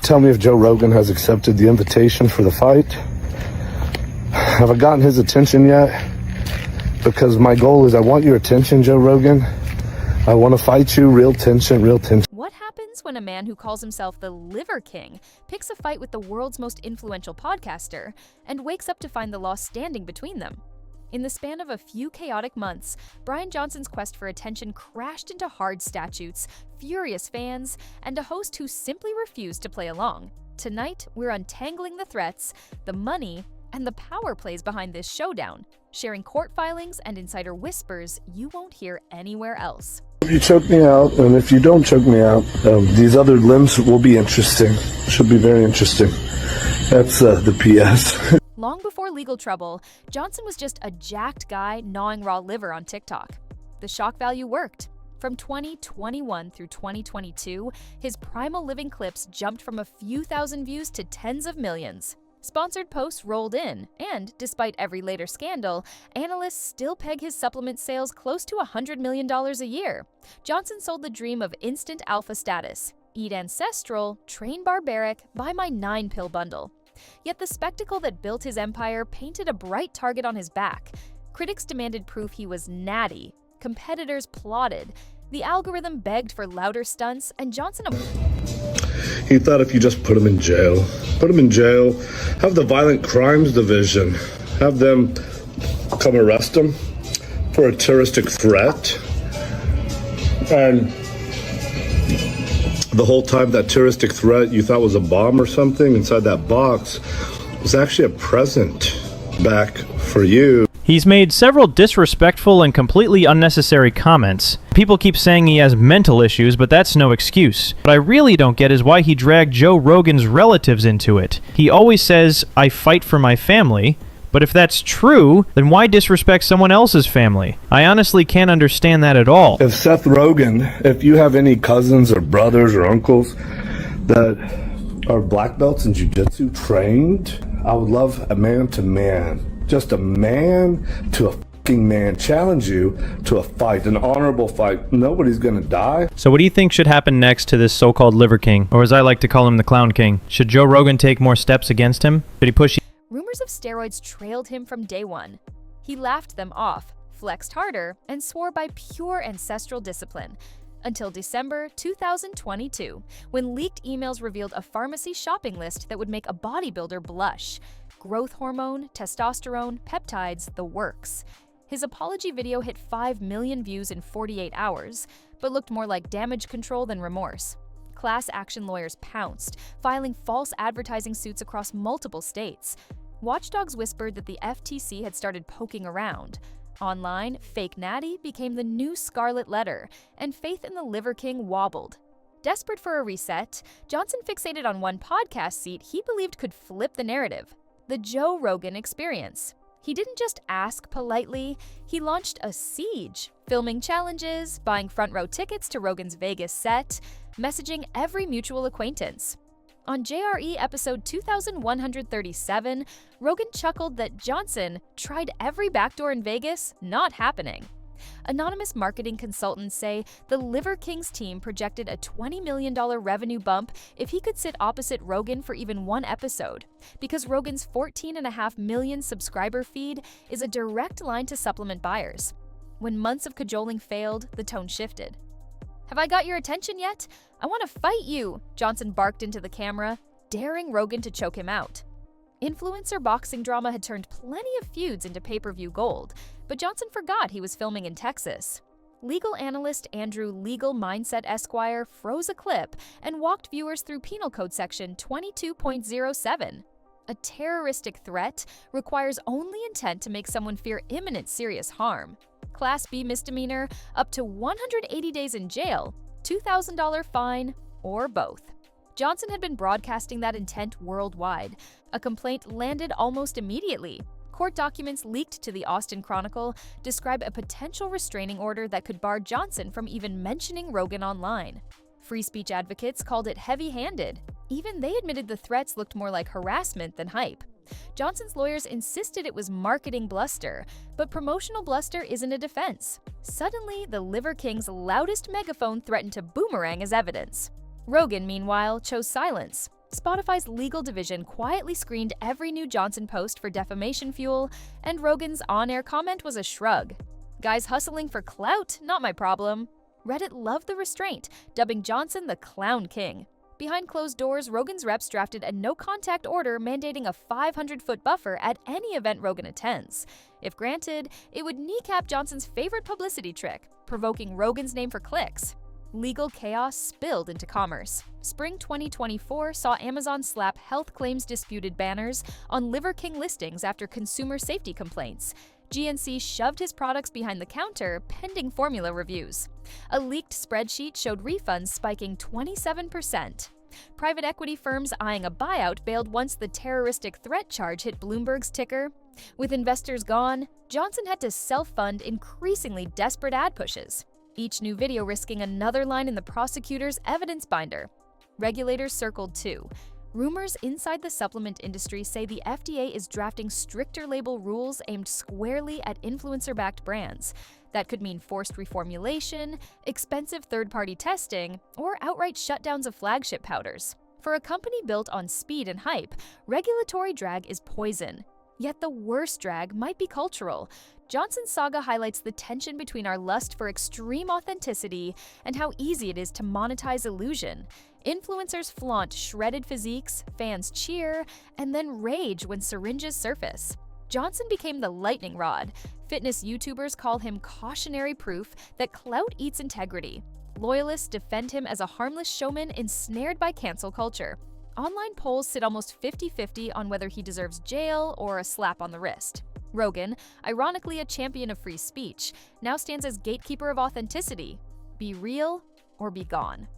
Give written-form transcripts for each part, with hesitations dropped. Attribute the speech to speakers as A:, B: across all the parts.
A: Tell me if Joe Rogan has accepted the invitation for the fight. Have I gotten his attention yet? Because my goal is I want your attention, Joe Rogan. I want to fight you, real tension, real tension.
B: What happens when a man who calls himself the Liver King picks a fight with the world's most influential podcaster and wakes up to find the law standing between them? In the span of a few chaotic months, Brian Johnson's quest for attention crashed into hard statutes, furious fans, and a host who simply refused to play along. Tonight, we're untangling the threats, the money, and the power plays behind this showdown, sharing court filings and insider whispers you won't hear anywhere else.
A: If you choke me out, and if you don't choke me out, these other limbs will be interesting. Should be very interesting. That's the PS.
B: Long before legal trouble, Johnson was just a jacked guy gnawing raw liver on TikTok. The shock value worked. From 2021 through 2022, his primal living clips jumped from a few thousand views to tens of millions. Sponsored posts rolled in, and despite every later scandal, analysts still peg his supplement sales close to $100 million a year. Johnson sold the dream of instant alpha status. Eat ancestral, train barbaric, buy my 9-pill bundle. Yet the spectacle that built his empire painted a bright target on his back. Critics demanded proof he was natty. Competitors plotted. The algorithm begged for louder stunts, and Johnson...
A: He thought if you just put him in jail, have the Violent Crimes Division, have them come arrest him for a terroristic threat, and the whole time that terroristic threat you thought was a bomb or something inside that box was actually a present back for you.
C: He's made several disrespectful and completely unnecessary comments. People keep saying he has mental issues, but that's no excuse. What I really don't get is why he dragged Joe Rogan's relatives into it. He always says, "I fight for my family," but if that's true, then why disrespect someone else's family? I honestly can't understand that at all.
A: If Seth Rogen, if you have any cousins or brothers or uncles that are black belts in jiu-jitsu trained, I would love a man-to-man. Just a man to a fucking man challenge you to a fight, an honorable fight. Nobody's gonna die.
C: So what do you think should happen next to this so-called Liver King, or as I like to call him, the Clown King? Should Joe Rogan take more steps against him? Should he push...
B: Rumors of steroids trailed him from day one. He laughed them off, flexed harder, and swore by pure ancestral discipline. Until December 2022, when leaked emails revealed a pharmacy shopping list that would make a bodybuilder blush. Growth hormone, testosterone, peptides, the works. His apology video hit 5 million views in 48 hours, but looked more like damage control than remorse. Class action lawyers pounced, filing false advertising suits across multiple states. Watchdogs whispered that the FTC had started poking around. Online, fake natty became the new scarlet letter, and faith in the Liver King wobbled. Desperate for a reset, Johnson fixated on one podcast seat he believed could flip the narrative: the Joe Rogan Experience. He didn't just ask politely, he launched a siege, filming challenges, buying front-row tickets to Rogan's Vegas set, messaging every mutual acquaintance. On JRE episode 2137, Rogan chuckled that Johnson tried every backdoor in Vegas, not happening. Anonymous marketing consultants say the Liver King's team projected a $20 million revenue bump if he could sit opposite Rogan for even one episode, because Rogan's 14.5 million subscriber feed is a direct line to supplement buyers. When months of cajoling failed, the tone shifted. "Have I got your attention yet? I want to fight you," Johnson barked into the camera, daring Rogan to choke him out. Influencer boxing drama had turned plenty of feuds into pay-per-view gold, but Johnson forgot he was filming in Texas. Legal analyst Andrew Legal Mindset Esquire froze a clip and walked viewers through Penal Code Section 22.07. A terroristic threat requires only intent to make someone fear imminent serious harm. Class B misdemeanor, up to 180 days in jail, $2,000 fine, or both. Johnson had been broadcasting that intent worldwide. A complaint landed almost immediately. Court documents leaked to the Austin Chronicle describe a potential restraining order that could bar Johnson from even mentioning Rogan online. Free speech advocates called it heavy-handed. Even they admitted the threats looked more like harassment than hype. Johnson's lawyers insisted it was marketing bluster, but promotional bluster isn't a defense. Suddenly, the Liver King's loudest megaphone threatened to boomerang as evidence. Rogan, meanwhile, chose silence. Spotify's legal division quietly screened every new Johnson post for defamation fuel, and Rogan's on-air comment was a shrug. Guys hustling for clout? Not my problem. Reddit loved the restraint, dubbing Johnson the Clown King. Behind closed doors, Rogan's reps drafted a no-contact order mandating a 500-foot buffer at any event Rogan attends. If granted, it would kneecap Johnson's favorite publicity trick, provoking Rogan's name for clicks. Legal chaos spilled into commerce. Spring 2024 saw Amazon slap health claims disputed banners on Liver King listings after consumer safety complaints. GNC shoved his products behind the counter pending formula reviews. A leaked spreadsheet showed refunds spiking 27%. Private equity firms eyeing a buyout bailed once the terroristic threat charge hit Bloomberg's ticker. With investors gone, Johnson had to self-fund increasingly desperate ad pushes, each new video risking another line in the prosecutor's evidence binder. Regulators circled too. Rumors inside the supplement industry say the FDA is drafting stricter label rules aimed squarely at influencer-backed brands. That could mean forced reformulation, expensive third-party testing, or outright shutdowns of flagship powders. For a company built on speed and hype, regulatory drag is poison. Yet the worst drag might be cultural. Johnson's saga highlights the tension between our lust for extreme authenticity and how easy it is to monetize illusion. Influencers flaunt shredded physiques, fans cheer, and then rage when syringes surface. Johnson became the lightning rod. Fitness YouTubers call him cautionary proof that clout eats integrity. Loyalists defend him as a harmless showman ensnared by cancel culture. Online polls sit almost 50-50 on whether he deserves jail or a slap on the wrist. Rogan, ironically a champion of free speech, now stands as gatekeeper of authenticity. Be real or be gone.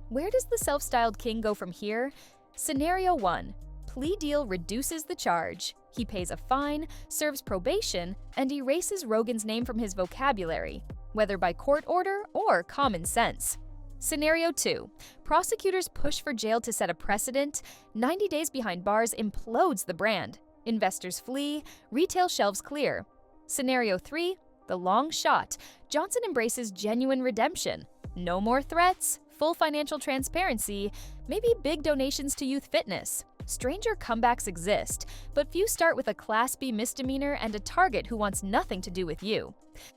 B: Where does the self-styled king go from here? Scenario 1. Plea deal reduces the charge. He pays a fine, serves probation, and erases Rogan's name from his vocabulary, whether by court order or common sense. Scenario 2. Prosecutors push for jail to set a precedent. 90 days behind bars implodes the brand. Investors flee. Retail shelves clear. Scenario 3. The long shot. Johnson embraces genuine redemption. No more threats. Full financial transparency. Maybe big donations to youth fitness. Stranger comebacks exist, but few start with a Class B misdemeanor and a target who wants nothing to do with you.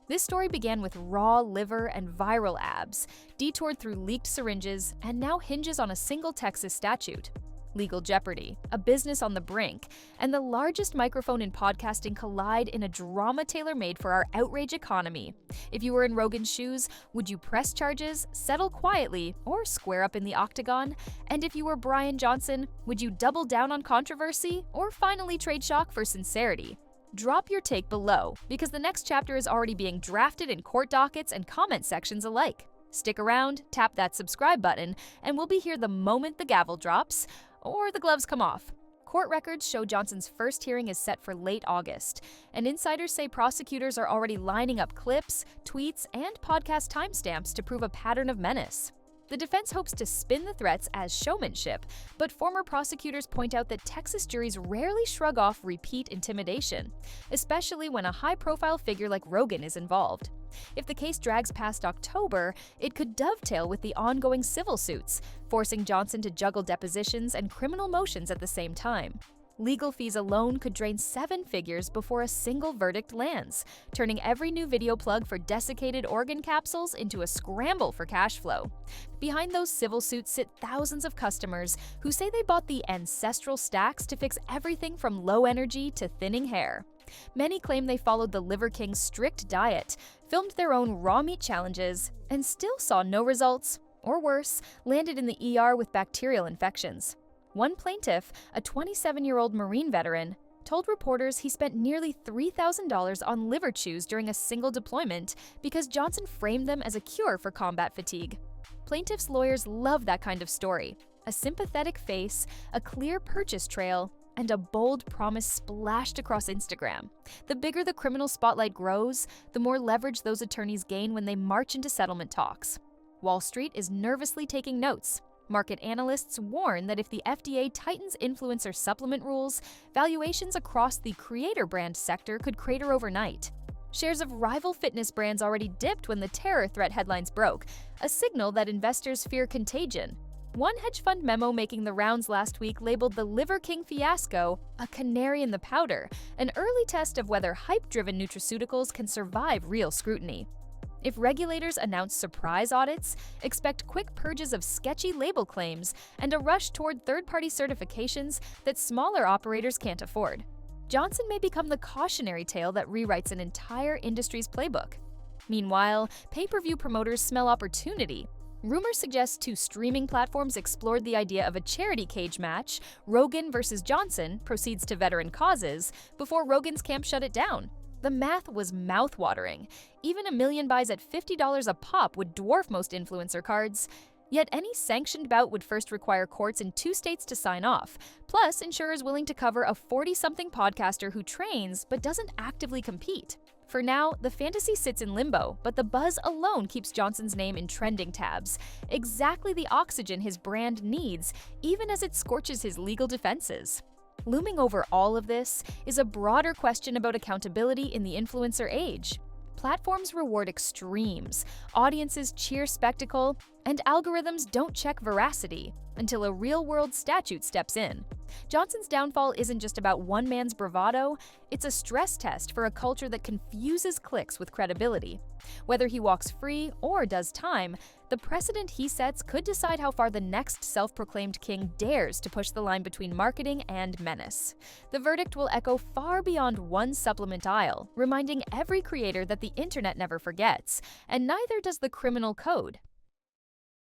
B: This story began with raw liver and viral abs, detoured through leaked syringes, and now hinges on a single Texas statute. Legal jeopardy, a business on the brink, and the largest microphone in podcasting collide in a drama tailor-made for our outrage economy. If you were in Rogan's shoes, would you press charges, settle quietly, or square up in the octagon? And if you were Brian Johnson, would you double down on controversy, or finally trade shock for sincerity? Drop your take below, because the next chapter is already being drafted in court dockets and comment sections alike. Stick around, tap that subscribe button, and we'll be here the moment the gavel drops, or the gloves come off. Court records show Johnson's first hearing is set for late August, and insiders say prosecutors are already lining up clips, tweets, and podcast timestamps to prove a pattern of menace. The defense hopes to spin the threats as showmanship, but former prosecutors point out that Texas juries rarely shrug off repeat intimidation, especially when a high-profile figure like Rogan is involved. If the case drags past October, it could dovetail with the ongoing civil suits, forcing Johnson to juggle depositions and criminal motions at the same time. Legal fees alone could drain 7 figures before a single verdict lands, turning every new video plug for desiccated organ capsules into a scramble for cash flow. Behind those civil suits sit thousands of customers who say they bought the ancestral stacks to fix everything from low energy to thinning hair. Many claim they followed the Liver King's strict diet, filmed their own raw meat challenges, and still saw no results, or worse, landed in the ER with bacterial infections. One plaintiff, a 27-year-old Marine veteran, told reporters he spent nearly $3,000 on liver chews during a single deployment because Johnson framed them as a cure for combat fatigue. Plaintiffs' lawyers love that kind of story. A sympathetic face, a clear purchase trail, and a bold promise splashed across Instagram. The bigger the criminal spotlight grows, the more leverage those attorneys gain when they march into settlement talks. Wall Street is nervously taking notes. Market analysts warn that if the FDA tightens influencer supplement rules, valuations across the creator brand sector could crater overnight. Shares of rival fitness brands already dipped when the terror threat headlines broke, a signal that investors fear contagion. One hedge fund memo making the rounds last week labeled the Liver King fiasco a canary in the powder, an early test of whether hype-driven nutraceuticals can survive real scrutiny. If regulators announce surprise audits, expect quick purges of sketchy label claims and a rush toward third-party certifications that smaller operators can't afford. Johnson may become the cautionary tale that rewrites an entire industry's playbook. Meanwhile, pay-per-view promoters smell opportunity. Rumors suggest 2 streaming platforms explored the idea of a charity cage match. Rogan versus Johnson proceeds to veteran causes before Rogan's camp shut it down. The math was mouth-watering. Even a million buys at $50 a pop would dwarf most influencer cards. Yet any sanctioned bout would first require courts in 2 states to sign off, plus insurers willing to cover a 40-something podcaster who trains but doesn't actively compete. For now, the fantasy sits in limbo, but the buzz alone keeps Johnson's name in trending tabs, exactly the oxygen his brand needs, even as it scorches his legal defenses. Looming over all of this is a broader question about accountability in the influencer age. Platforms reward extremes, audiences cheer spectacle, and algorithms don't check veracity until a real-world statute steps in. Johnson's downfall isn't just about one man's bravado, it's a stress test for a culture that confuses clicks with credibility. Whether he walks free or does time, the precedent he sets could decide how far the next self-proclaimed king dares to push the line between marketing and menace. The verdict will echo far beyond one supplement aisle, reminding every creator that the internet never forgets, and neither does the criminal code.